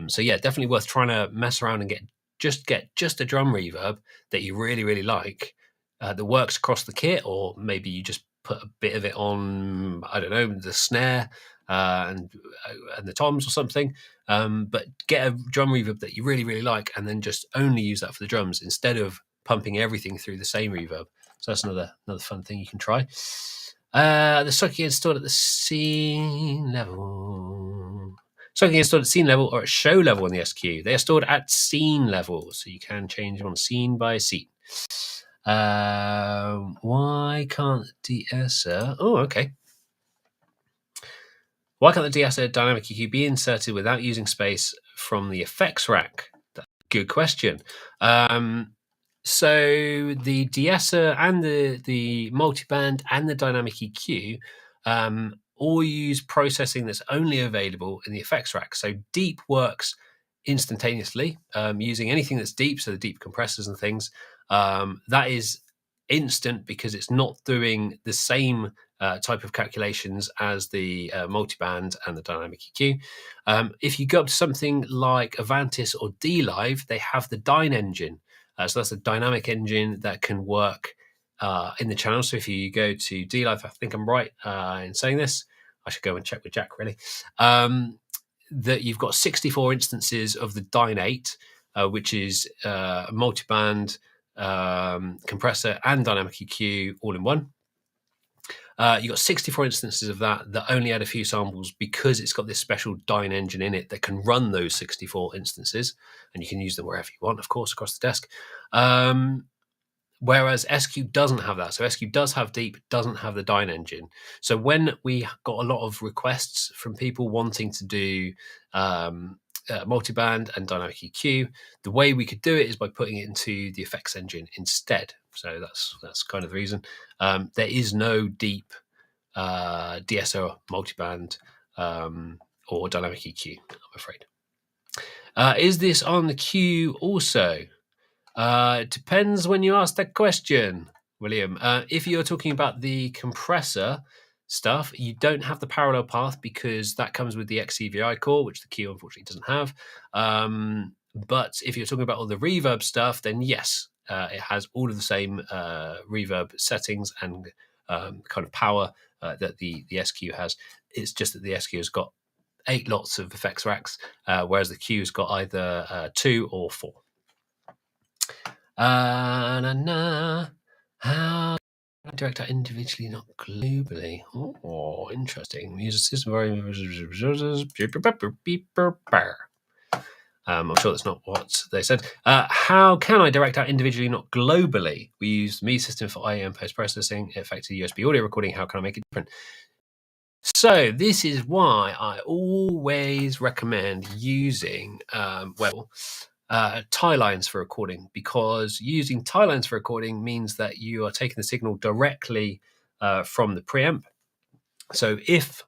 So yeah, definitely worth trying to mess around and get just a drum reverb that you really, really like that works across the kit, or maybe you just put a bit of it on, I don't know, the snare and the toms or something. But get a drum reverb that you really, really like and then just only use that for the drums instead of pumping everything through the same reverb. So that's another fun thing you can try. The socket installed at the scene level. Socket installed at scene level or at show level on the SQ. They are stored at scene level, so you can change them on scene by scene. Why can't the de-esser? Oh, okay. Why can't the de-esser dynamic EQ be inserted without using space from the effects rack? That's a good question. So the de-esser and the multiband and the dynamic EQ all use processing that's only available in the effects rack. So deep works instantaneously using anything that's deep, so the deep compressors and things. That is instant because it's not doing the same type of calculations as the multiband and the dynamic EQ. If you go up to something like Avantis or D-Live, they have the Dyne engine. So that's a dynamic engine that can work in the channel. So if you go to D-Live, I think I'm right in saying this. I should go and check with Jack, really. That you've got 64 instances of the Dyne 8, which is multiband, compressor, and dynamic EQ all in one. You've got 64 instances of that only add a few samples because it's got this special Dyne engine in it that can run those 64 instances, and you can use them wherever you want, of course, across the desk. Whereas SQ doesn't have that. So SQ does have deep, doesn't have the Dyne engine. So when we got a lot of requests from people wanting to do multiband and dynamic EQ, the way we could do it is by putting it into the effects engine instead. So that's kind of the reason. There is no deep de-esser, multiband, or dynamic EQ, I'm afraid. Is this on the queue also? It depends when you ask that question, William. If you're talking about the compressor stuff, you don't have the parallel path because that comes with the XCVI core, which the Q unfortunately doesn't have. But if you're talking about all the reverb stuff, then yes, it has all of the same reverb settings and kind of power that the SQ has. It's just that the SQ has got 8 lots of effects racks, whereas the Q's got either 2 or 4. How direct out individually, not globally? Oh, interesting. Musicists very. I'm sure that's not what they said. How can I direct out individually, not globally? We use the ME system for IEM post-processing, effective USB audio recording. How can I make it different? So this is why I always recommend using tie lines for recording, because using tie lines for recording means that you are taking the signal directly from the preamp. So if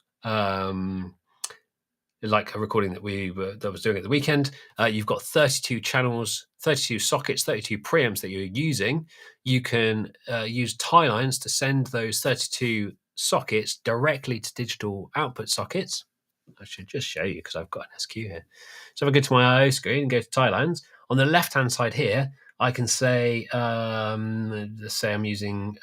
like a recording that I was doing at the weekend, you've got 32 channels, 32 sockets, 32 preamps that you're using. You can use tie lines to send those 32 sockets directly to digital output sockets. I should just show you because I've got an SQ here. So if I go to my IO screen and go to tie lines, on the left-hand side here, I can say, let's say I'm using,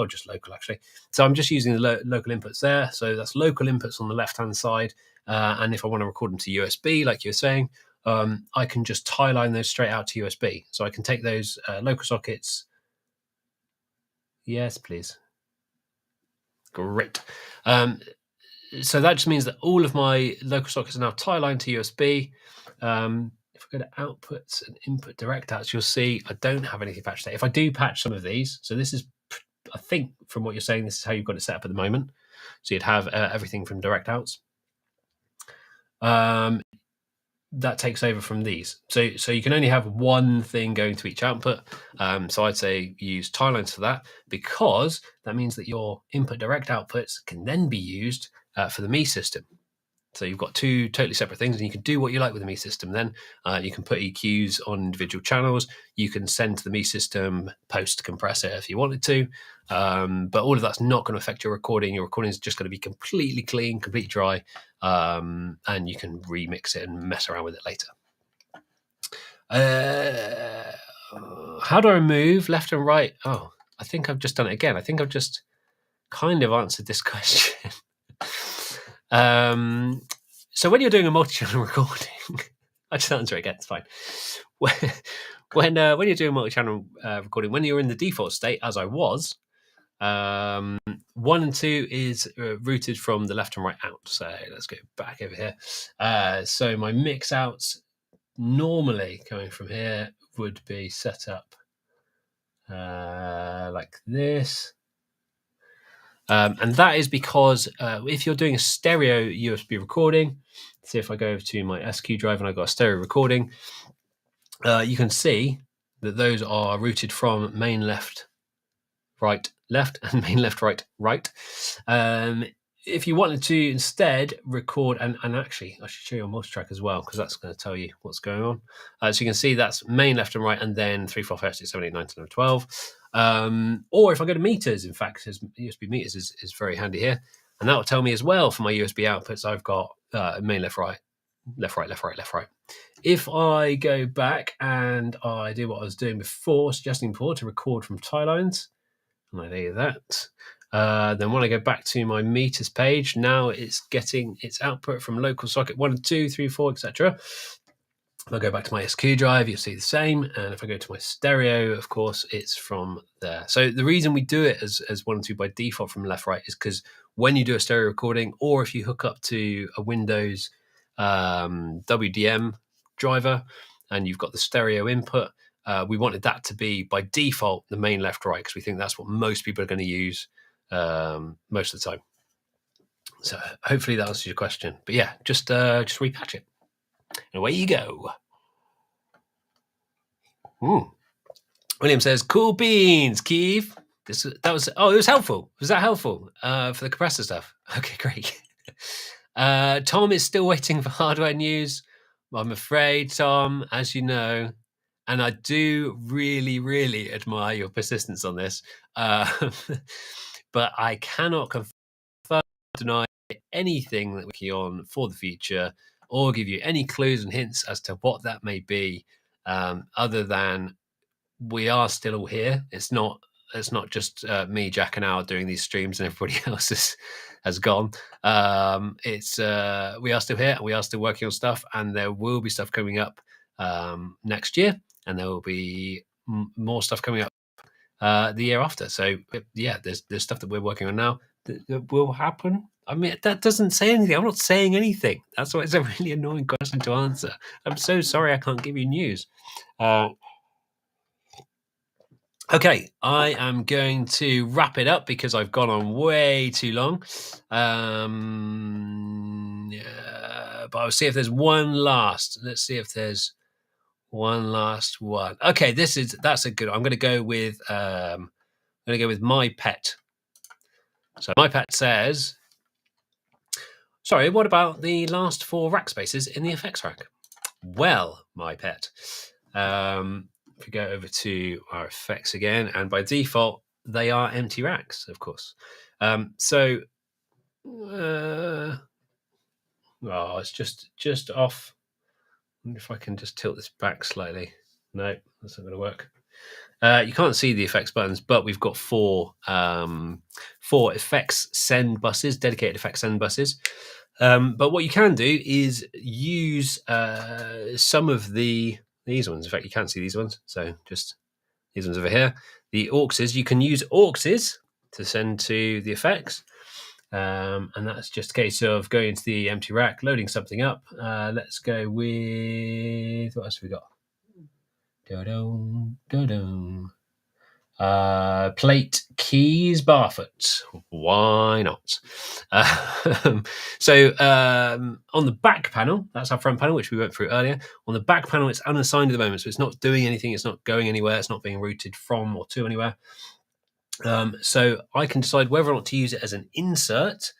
just local actually. So I'm just using the local inputs there. So that's local inputs on the left-hand side. And if I want to record them to USB, like you were saying, I can just tie line those straight out to USB. So I can take those local sockets. Yes, please. Great. So that just means that all of my local sockets are now tie lined to USB. If I go to outputs and input direct outs, you'll see I don't have anything patched there. If I do patch some of these, so this is, I think from what you're saying, this is how you've got it set up at the moment. So you'd have everything from direct outs. That takes over from these. So you can only have one thing going to each output. So I'd say use tie lines for that, because that means that your input direct outputs can then be used for the ME system. So you've got 2 totally separate things, and you can do what you like with the ME system. Then you can put EQs on individual channels. You can send to the ME system post compressor if you wanted to. But all of that's not going to affect your recording. Your recording is just going to be completely clean, completely dry, and you can remix it and mess around with it later. How do I remove left and right? Oh, I think I've just done it again. I think I've just kind of answered this question. So when you're doing a multi-channel recording, I'll just answer it again, it's fine. When you're doing multi-channel recording, when you're in the default state, as I was, 1 and 2 is routed from the left and right out. So let's go back over here. So my mix outs normally coming from here would be set up like this. And that is because if you're doing a stereo USB recording, see if I go over to my SQ drive and I've got a stereo recording, you can see that those are routed from main left, right, left, and main left, right, right. If you wanted to instead record, and actually I should show you a multi-track as well, because that's going to tell you what's going on. So you can see that's main left and right, and then 3, 4, 5, 6, 7, 8, 9, 10, 11, 12. Or if I go to meters, in fact, USB meters is very handy here. And that will tell me as well for my USB outputs, I've got main left, right, left, right, left, right, left, right. If I go back and I do what I was doing before, suggesting before, to record from tie lines, and I do that, then when I go back to my meters page, now it's getting its output from local socket 1 and 2, 3, 4, etc. If I go back to my SQ drive, you'll see the same. And if I go to my stereo, of course, it's from there. So the reason we do it as 1 and 2 by default from left, right is because when you do a stereo recording, or if you hook up to a Windows WDM driver and you've got the stereo input, we wanted that to be by default the main left, right, because we think that's what most people are going to use most of the time. So hopefully that answers your question. But yeah, just repatch it. And away you go. William says, "Cool beans, Keith." It was helpful. Was that helpful for the compressor stuff? Okay, great. Tom is still waiting for hardware news. I'm afraid, Tom, as you know, and I do really, really admire your persistence on this, but I cannot confirm or deny anything that we're working on for the future, or give you any clues and hints as to what that may be, other than we are still all here. It's not just me, Jack, and Al doing these streams, and everybody else has gone. We are still here, and we are still working on stuff, and there will be stuff coming up next year, and there will be more stuff coming up the year after. So yeah, there's stuff that we're working on now that will happen. I mean, that doesn't say anything. I'm not saying anything. That's why it's a really annoying question to answer. I'm so sorry I can't give you news. Okay, I am going to wrap it up because I've gone on way too long. But I'll see if there's one last. Let's see if there's one last one. Okay, that's a good one. I'm going to go with my pet. So my pet says, "Sorry, what about the last 4 rack spaces in the effects rack?" Well, my pet. If we go over to our effects again, and by default, they are empty racks, of course. It's just off. I wonder if I can just tilt this back slightly. No, that's not going to work. You can't see the effects buttons, but we've got 4 effects send buses, dedicated effects send buses. But what you can do is use some of these ones. In fact, you can't see these ones, so just these ones over here. The auxes, you can use auxes to send to the effects. And that's just a case of going into the empty rack, loading something up. Let's go with, what else have we got? Plate keys barfoot. Why not? So on the back panel, that's our front panel, which we went through earlier. On the back panel, it's unassigned at the moment, so it's not doing anything. It's not going anywhere. It's not being routed from or to anywhere. So I can decide whether or not to use it as an insert.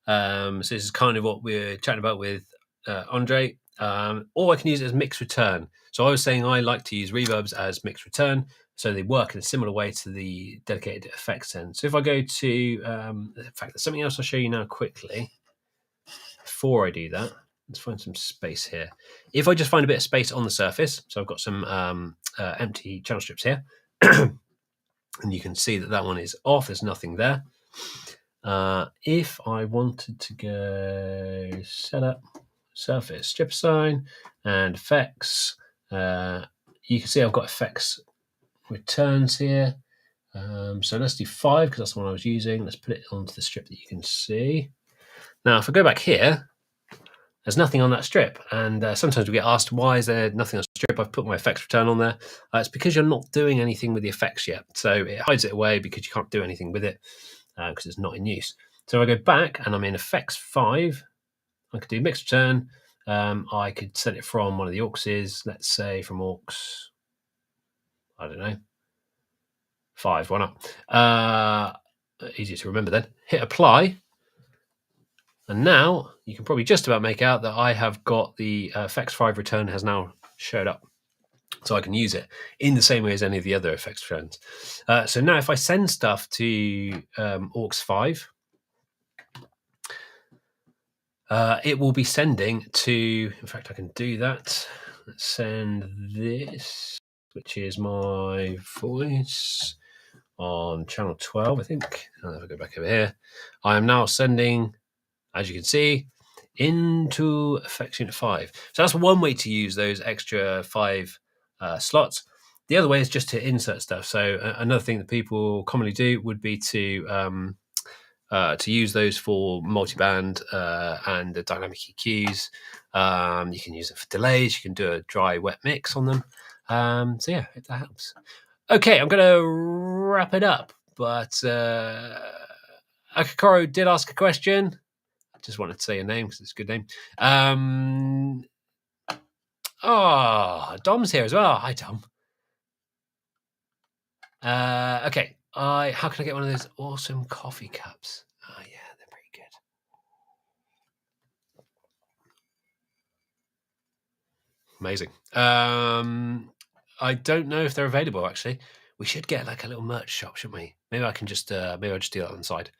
So this is kind of what we're chatting about with Andre. Or I can use it as mix return. So I was saying I like to use reverbs as mix return, so they work in a similar way to the dedicated effects end. So if I go to, in fact, there's something else I'll show you now quickly. Before I do that, let's find some space here. If I just find a bit of space on the surface, so I've got some empty channel strips here, and you can see that one is off. There's nothing there. If I wanted to go setup, surface, strip sign, and effects, you can see I've got effects returns here. So let's do 5 because that's the one I was using. Let's put it onto the strip that you can see. Now, if I go back here, there's nothing on that strip. And sometimes we get asked, why is there nothing on the strip? I've put my effects return on there. It's because you're not doing anything with the effects yet. So it hides it away because you can't do anything with it because it's not in use. So I go back and I'm in effects 5. I could do mix return. I could set it from one of the auxes, let's say from aux I don't know, 5. Why not? Easy to remember then. Hit apply. And now you can probably just about make out that I have got the FX5 return has now showed up. So I can use it in the same way as any of the other FX returns. So now if I send stuff to aux5, it will be sending to, in fact, I can do that. Let's send this, which is my voice on channel 12, I think. If I go back over here, I am now sending, as you can see, into FX Unit 5. So that's one way to use those extra 5 slots. The other way is just to insert stuff. So another thing that people commonly do would be to use those for multiband and the dynamic EQs. You can use it for delays. You can do a dry wet mix on them. So yeah, if that helps. Okay, I'm going to wrap it up. But Akakoro did ask a question. I just wanted to say a name because it's a good name. Dom's here as well. Hi, Dom. Okay. How can I get one of those awesome coffee cups? Oh, yeah, they're pretty good. Amazing. I don't know if they're available, actually. We should get like a little merch shop, shouldn't we? Maybe I can just maybe I'll just do that on the side.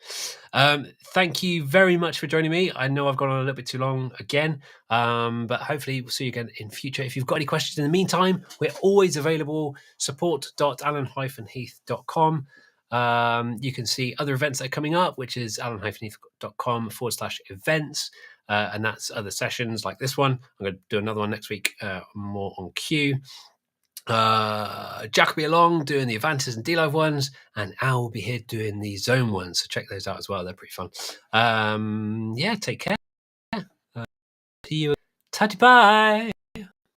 Thank you very much for joining me. I know I've gone on a little bit too long again, but hopefully we'll see you again in future. If you've got any questions in the meantime, we're always available. support.alan-heath.com. You can see other events that are coming up, which is alan-heath.com/events. And that's other sessions like this one. I'm going to do another one next week, more on Q. Jack will be along doing the Avantis and D-Live ones, and Al will be here doing the Zone ones. So check those out as well. They're pretty fun. Yeah, take care. See you. Bye.